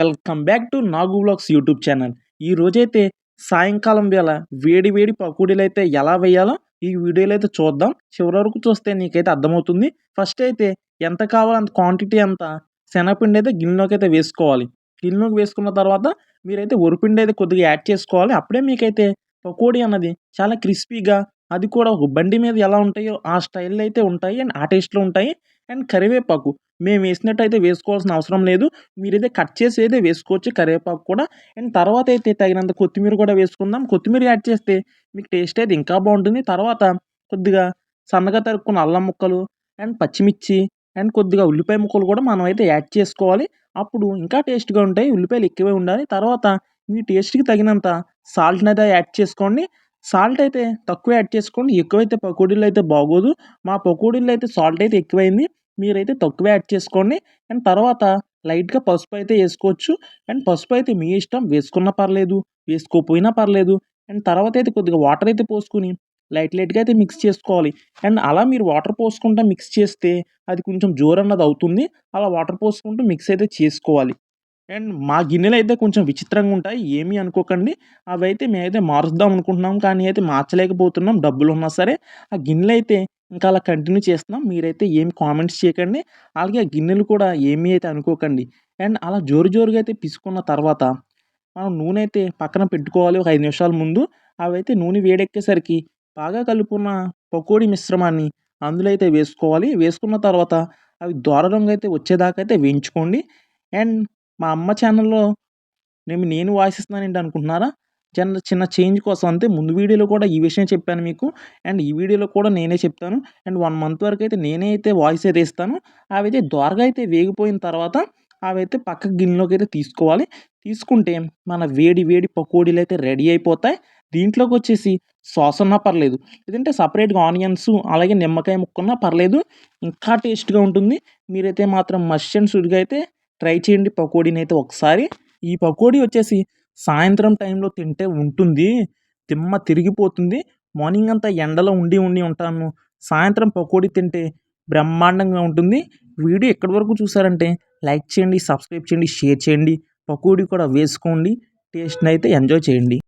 Welcome back to Nagu vlogs YouTube channel. ఈ రోజైతే సాయంకాలం వేళ వేడి వేడి పకోడీలు అయితే ఎలా వేయాలో ఈ వీడియోలో అయితే చూద్దాం. చివరి వరకు చూస్తే నీకైతే అర్థమవుతుంది. ఫస్ట్ అయితే ఎంత కావాలో అంత క్వాంటిటీ అంత శనగపిండి అయితే గిన్నెలోకి అయితే వేసుకోవాలి. గిన్నెలోకి వేసుకున్న తర్వాత మీరైతే వరిపిండి అయితే కొద్దిగా యాడ్ చేసుకోవాలి. అప్పుడే మీకైతే పకోడీ అన్నది చాలా క్రిస్పీగా, అది కూడా ఒక బండి మీద ఎలా ఉంటాయో ఆ స్టైల్లో అయితే ఉంటాయి అండ్ ఆ టేస్ట్లో ఉంటాయి. అండ్ కరివేపాకు మేము వేసినట్టయితే వేసుకోవాల్సిన అవసరం లేదు. మీరైతే కట్ చేసి అయితే వేసుకోవచ్చు కరివేపాకు కూడా. అండ్ తర్వాత అయితే తగినంత కొత్తిమీర కూడా వేసుకుందాం. కొత్తిమీర యాడ్ చేస్తే మీకు టేస్ట్ అయితే ఇంకా బాగుంటుంది. తర్వాత కొద్దిగా సన్నగా తరుక్కున్న అల్లం ముక్కలు అండ్ పచ్చిమిర్చి అండ్ కొద్దిగా ఉల్లిపాయ ముక్కలు కూడా మనం అయితే యాడ్ చేసుకోవాలి. అప్పుడు ఇంకా టేస్ట్‌గా ఉంటాయి. ఉల్లిపాయలు ఎక్కువే ఉండాలి. తర్వాత మీ టేస్ట్‌కి తగినంత సాల్ట్‌ని అయితే యాడ్ చేసుకోండి. సాల్ట్ అయితే తక్కువ యాడ్ చేసుకోండి. ఎక్కువైతే పకోడీలో అయితే బాగోదు. మా పకోడీలో అయితే సాల్ట్ అయితే ఎక్కువైంది. మీరైతే తక్కువే యాడ్ చేసుకోండి. అండ్ తర్వాత లైట్‌గా పసుపు అయితే ఏసుకోవచ్చు. అండ్ పసుపు అయితే మీ ఇష్టం వేసుకున్నా పర్లేదు, వేసుకోకపోయినా పర్లేదు. అండ్ తర్వాత అయితే కొద్దిగా వాటర్ అయితే పోసుకొని లైట్‌గా అయితే మిక్స్ చేసుకోవాలి. అండ్ అలా మీరు వాటర్ పోసుకుంటా మిక్స్ చేస్తే అది కొంచెం జోరన్నది అవుతుంది. అలా వాటర్ పోసుకుంటూ మిక్స్ అయితే చేసుకోవాలి. అండ్ మా గిన్నెలైతే కొంచెం విచిత్రంగా ఉంటాయి. ఏమీ అనుకోకండి. అవైతే మేమైతే మారుద్దాం అనుకుంటున్నాం. కానీ అయితే మార్చలేకపోతున్నాం డబ్బులున్నా సరే. ఆ గిన్నెలైతే ఇంకా అలా కంటిన్యూ చేస్తున్నాం. మీరైతే ఏమి కామెంట్స్ చేయకండి. అలాగే ఆ గిన్నెలు కూడా ఏమీ అయితే అనుకోకండి. అండ్ అలా జోరుగా అయితే పిసుకున్న తర్వాత మనం నూనె అయితే పక్కన పెట్టుకోవాలి ఒక 5 నిమిషాల ముందు. అవైతే నూనె వేడెక్కేసరికి బాగా కలుపుకున్న పకోడీ మిశ్రమాన్ని అందులో అయితే వేసుకోవాలి. వేసుకున్న తర్వాత అవి దోర రంగయితే వచ్చేదాకా అయితే వేయించుకోండి. అండ్ మా అమ్మ ఛానల్‌లో నేను వాయిస్ ఇస్తున్నానేంటి అనుకుంటున్నారా? చిన్న చేంజ్ కోసం అంతే. ముందు వీడియోలో కూడా ఈ విషయం చెప్పాను మీకు. అండ్ ఈ వీడియోలో కూడా నేనే చెప్తాను. అండ్ 1 మంత్ వరకైతే నేనే అయితే వాయిస్ అయితే ఇస్తాను. అవైతే దోరగా అయితే వేగిపోయిన తర్వాత అవైతే పక్కకు గిన్నెలోకైతే తీసుకోవాలి. తీసుకుంటే మన వేడి వేడి పకోడీలైతే రెడీ అయిపోతాయి. దీంట్లోకొచ్చేసి సాస్ ఉన్నా పర్లేదు. లేదంటే సెపరేట్‌గా ఆనియన్స్ అలాగే నిమ్మకాయ ముక్కున్నా పర్లేదు. ఇంకా టేస్ట్‌గా ఉంటుంది. మీరైతే మాత్రం మస్ట్ అండ్ షుడ్‌గా అయితే ట్రై చేయండి పకోడీనైతే ఒకసారి. ఈ పకోడీ వచ్చేసి సాయంత్రం టైంలో తింటే ఉంటుంది. దిమ్మ తిరిగిపోతుంది. మార్నింగ్ అంతా ఎండలో ఉండి ఉంటాము. సాయంత్రం పకోడీ తింటే బ్రహ్మాండంగా ఉంటుంది. వీడియో ఎక్కడి వరకు చూసారంటే లైక్ చేయండి, సబ్స్క్రైబ్ చేయండి, షేర్ చేయండి. పకోడీ కూడా వేసుకోండి. టేస్ట్‌నైతే ఎంజాయ్ చేయండి.